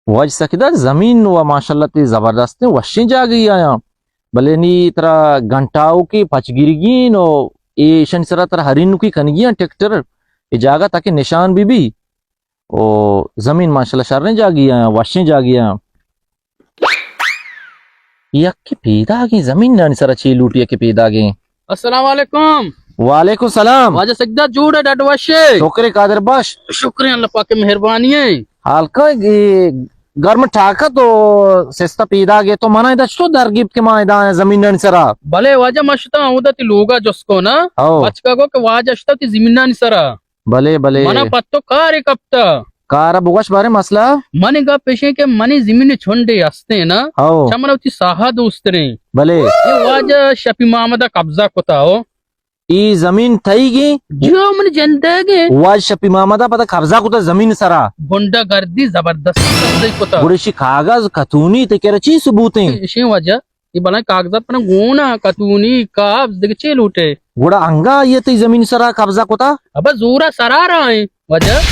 वज सकदा जमीन व माशाल्लाह ते जबरदस्त वशी जा गई आया भले नी तरा घंटाओं की पचगिरगीन और ये शनसरा तरा हरिन की कनगियां ट्रैक्टर ये जागा ताकि निशान भी और जमीन माशाल्लाह शर्रें जा गई आया वशी जा गया यक्के पैदा गई जमीन ना सरा छे लूटिया के पैदा गई। अस्सलाम वालेकुम। वालेकुम सलाम। वाजा सकदा जोड़ डडवाशे शुक्र कादर बश शुक्र अल्लाह पाक की मेहरबानी है। हालका गर्म ठाका तो सेस्ता पैदा गए तो मना इधर तो दरगिब के मायदा जमीन सरा भले वाजा मशता उदती लोगा जसको ना बचका को के वाजा अष्टा ती जमीना निसरा भले भले मना पत्तो कार एक हफ्ता कार बुगश बारे मसला मने गा पेशे के मनी जमीन छोंडे हस्ते ना चमना उती साहा दोस्तरे भले ये वाजा शफी मामदा कब्जा कोता हो ई जमीन थई गी जो मन जनते वाज शफी मामदा पता कब्जा कोता जमीन सरा गुंडा गर्दी जबरदस्त कोता गुड़शी कागज कतूनी ते केरा ची सबूत है इसे वजह ये बना कागजात पर गोना कतूनी काब्ज देख चे लूटे गुड़ा अंगा ये ते जमीन सरा कब्जा कोता अब जोरा सरा रहा है वजह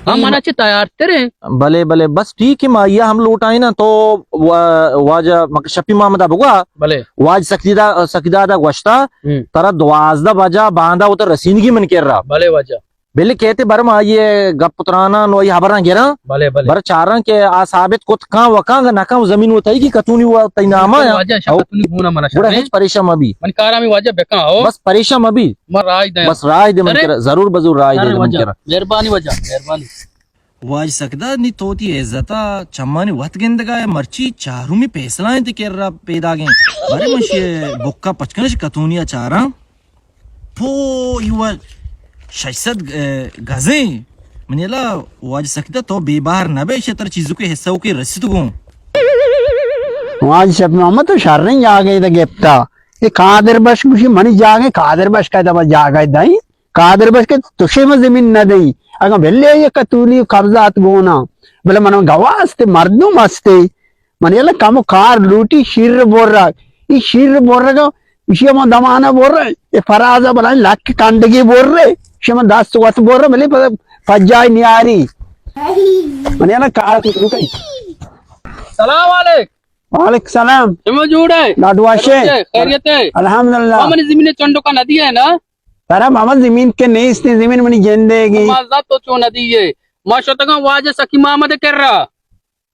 हम मना चे तैयार तेरे भले भले बस ठीक है माया हम लौटाए ना तो वाज शफी मामदा बुगा भले वाज सकीदा वश्ता तरा 12 बजा बांधा उतर रसीनगी मन कर रहा भले वजह बिल्ली कहते बरम ये गप पुत्राना नो ये हबरा गेरा भले भले बर चारा के आ साबित को कहां वकांग नका जमीन उतई की कतूनी हुआ तैनामा है वजह शतूनी गुना मना बड़ा है परेशान अभी मन कारा में वजह बेका हो बस परेशान अभी मर राय दे बस राय दे मन कर जरूर बजूर राय दे मन कर मेहरबानी वजह मेहरबानी वाज सकदा नी तोती इज्जता चम्मानी वत गेंदगा मर्ची चारू में पैसलाएं ते कर रहा पैदा गे बरे मशे बुक्का पचकनश कतूनिया चारा पो युवा शायद गजे मनेला वाज सकदा तो बेबार न बे शतर चीजों के हिस्सों के रसीद गो वाज शब मोहम्मद तो शर नहीं आ गई गेप्ता ये कादर बश मुशी मनी जागे कादर बश का दबा जागा दई कादर बश के तुशे में जमीन न दई अगर बेले ये कतूनी कब्जात गोना बोले मन गवास्ते मर्दू मस्ते मनेला कम कार लूटी शिर बोल रहा ये शिर बोल रहा विषय में दमाना बोल रहा ये फराजा बोला लाख कांडगी बोल रहे शमा 10 वत बोल रहा मिले फजाई नियारी मने ना कार कुछ रुक सलाम वालेकुम वालेकुम सलाम मौजूद है लाडवाशे खैरियत है अल्हम्दुलिल्लाह हमने जमीन चंडो का नदी है ना तारा मामा जमीन के नहीं इसने जमीन मनी जिंदगी मजा तो चो नदी है माशाअल्लाह वाज सकी मामद कर रहा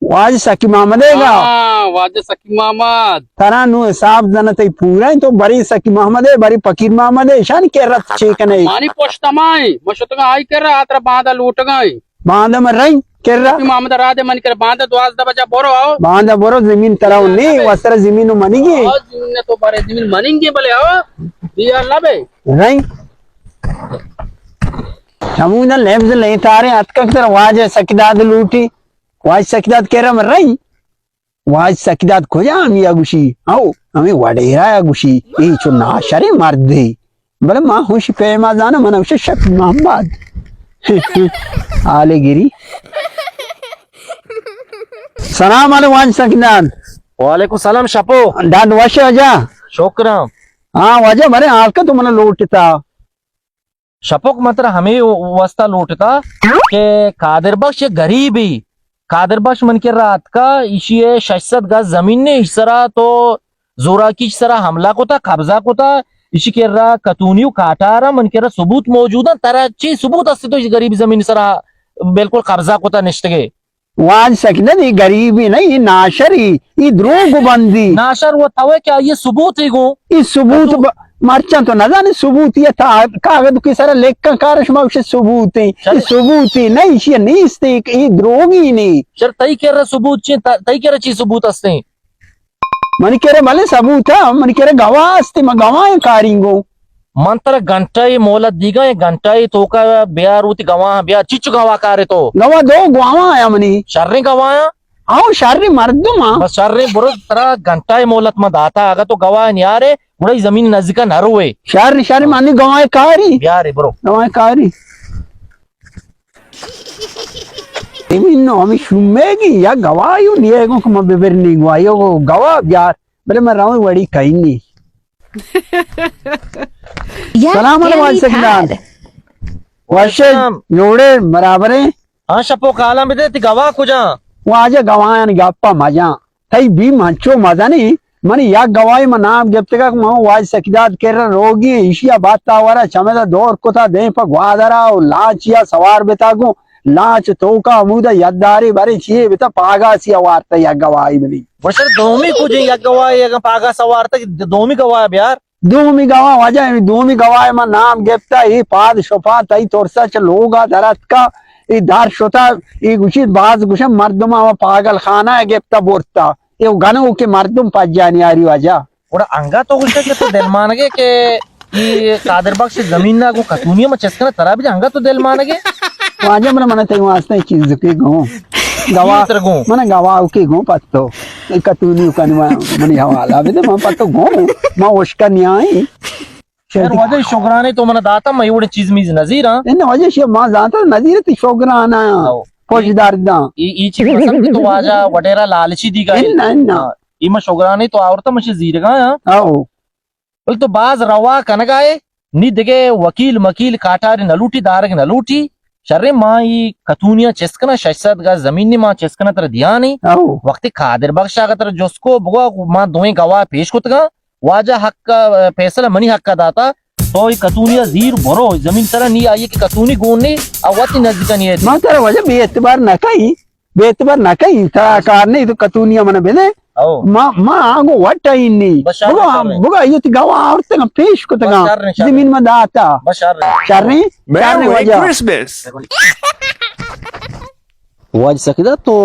वाज सकी मामा देगा हां वाज सकी मामद तारा नु हिसाब जनते पूरा तो बड़ी सकी मोहम्मद है बड़ी फकीर मोहम्मद है शान के रत छे कने मानी पोष्टमाई माशाअल्लाह आई कर रहा आतरा बांधा लूट गई बांधा में रही कर रहा मोहम्मद राधे मन कर बांधा द्वास दबजा बोरो आओ बांधा बोरो जमीन तराव नहीं वसरा जमीन मनीगी जमीन तो बारे जमीन मनेंगे भले आओ दिया लबे रही समूना लेफ्ज ले तारे अतक तर वाज सकीदाद लूटी वाज सकीदाद केरा मर रही वाज सकीदाद खोजा हम या गुशी आओ हमें वडेरा या गुशी ए चो नाशरे मार दे बले मां होश पेमा जाना मन उसे शक मोहम्मद आले गिरी सलाम अलैकुम वाज सकीदाद वालेकुम सलाम शपो डांड वशे जा शुक्र हां वजह मरे आलका तो मन लूटता शपोक मतलब हमें वस्ता लूटता के कादर बख्श गरीब ही कादर बख्श मन के रात का इसी 600 गज जमीन ने इस तरह तो जोरा की इस तरह हमला को था कब्जा को था इसी के रहा कतूनियों काटा रहा मन के रहा सबूत मौजूद है तरह ची सबूत अस्ते तो इस गरीब जमीन सरा बिल्कुल कब्जा को था निश्चय वाज सकना नहीं गरीबी नहीं ये नाशरी ये द्रोह बंदी नाशर वो था क्या ये सबूत है गो ये सबूत मर्चा तो न जाने सबूत ये था कागज की सारा लेख का कारशमा सबूत है ये सबूत है नहीं ये नहीं इसते ये द्रोही नहीं सर तई कह रहा सबूत ची तई कह रहा ची सबूत अस्ते मन कह रहे भले सबूत है मन कह रहे गवाह अस्ते मैं गवाह कारिंगो मंत्र घंटा ही मोहलत दी गए घंटा ही तो का ब्याह रूती गवाह ब्याह चिच गवाह करे तो गवाह दो गवाह आया मनी शर्रे गवाह आओ शारी मर्दू मां बस शर्रे बुरो तरह घंटा ही मोहलत में दाता अगर तो गवाह नहीं आ रहे बुरा जमीन नजदीक न हुए शारी शारी मानी गवाह कारी ब्याह रे ब्रो गवाह कारी नो हमें सुमेगी या गवाह यू नहीं है को मैं बेबर नहीं गवाह यो गवाह यार मेरे मैं राव बड़ी कहीं नहीं सलाम अलैकुम सकीनान वशे जोड़े बराबर है हाँ शपो काला में दे गवाह को जा वाजा गवायन गप्पा मजा तई भी मंचो मजा नहीं मनी या गवाई में नाम गिफ्तगा मो वाज सकिदात कर रोगी इशिया बाता वरा चमेदा दौर कोता दे पर ग्वादरा लाच या सवार बेतागो लाच तोका अमुदा यद्दारी बारे छे बेता पागा सिया वार्ता या गवाई बनी वर्षर दोमी कुछ या गवाय या पागा सवार तक दोमी गवाय यार दोमी गवा वजा दोमी गवाय में नाम गिफ्ता ही पाद शोफा तई तोरसा च लोगा दरत का ई दार शोता ई गुशित बाज गुशम मर्दमा पागल खाना है गिफ्ता बोरता ये गाना के मर्दम पाज जानी आ रही वजा ओड़ा अंगा तो कुछ के तो दिल मानगे के ये कादर बख्श जमीन ना को कतूनिया में चस्कना तरा भी अंगा तो दिल मानगे वाजा मन ते वास्ते चीज के गो गवा मन गवा के गो पत्तो कतूनी कन मन हवाला बे म पत्तो गो म उसका न्याय यार वजह शुक्राने तो मन दाता मैं उड़े चीज मीज नजीर हां इन वजह से म जानता नजीर ती शुक्राना फौजदार दा ई चीज पसंद तो आजा वडेरा लालची दी का इन्ना ई म शुक्राने तो औरता मशे जीरगा आओ बोल तो बाज रवा कनगाए नी दिगे वकील मकील काटारी नलूटी दारग नलूटी शर्रे माँ ई कतूनिया चेस्कना शशद गा जमीन नी माँ चेस्कना तर दिया नहीं आओ वक्ति खादिर बख्शा का तर जोस्को बुआ माँ दोए गवाह पेश कुतगा वाजा हक का फैसला मनी हक का दाता तो ई कतूनिया जीर भरो जमीन तरह नी आई कि कतूनी गोने अवती नजदीक नहीं है म तेरा वजह बेतबार न कई था कार नहीं तो कतूनिया मन बेले ओ ma आगो वट इन्नी बशार बुगा ये गवा औरत का पेश को तगा बशार ने जमीन में दाता बशार चारने चारने वजह Christmas. वाज सकिदा तो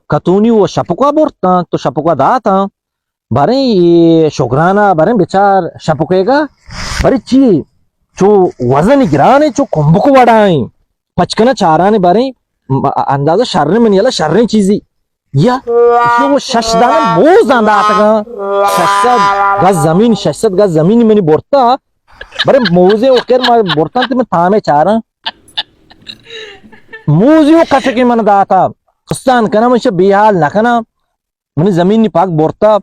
कतूनी वो शपका बोरता तो शपका दाता बारे ये शुक्राना बारे बेचार शपकेगा बारे ची जो वजन गिराने जो कुंभ को वड़ाए पचकना चाराने बारे अंदाजा शर्रे में नहीं शर्रे चीजी या वो शशदाना बहुत ज्यादा आता शशद गज जमीन में नहीं बोरता बारे मोजे ओकर मार बोरता तो मैं थामे चारा मोजे वो कटे के मन दाता उस्तान कना मुझे बेहाल ना कना मैंने जमीन नहीं पाक बोरता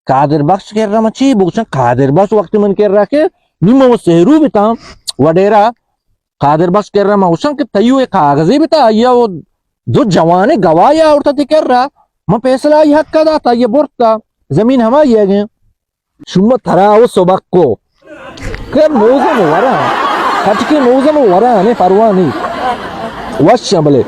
कादिर बख्श कह रहा मची बुकसा कादिर बख्श वक्त मन कह रहा के निम्मा वो सेहरू बिता वडेरा कादिर बख्श कह रहा मैं उसन के तयु एक कागजी बिता या वो जो जवाने गवाया उड़ता थी कर रहा मैं फैसला ये हक का दाता ये बोरता जमीन हमारी है गए शुम्मा थरा वो सबक को कर मोज़े में वरा खटके मोज़े में वरा ने परवाह नहीं वश बोले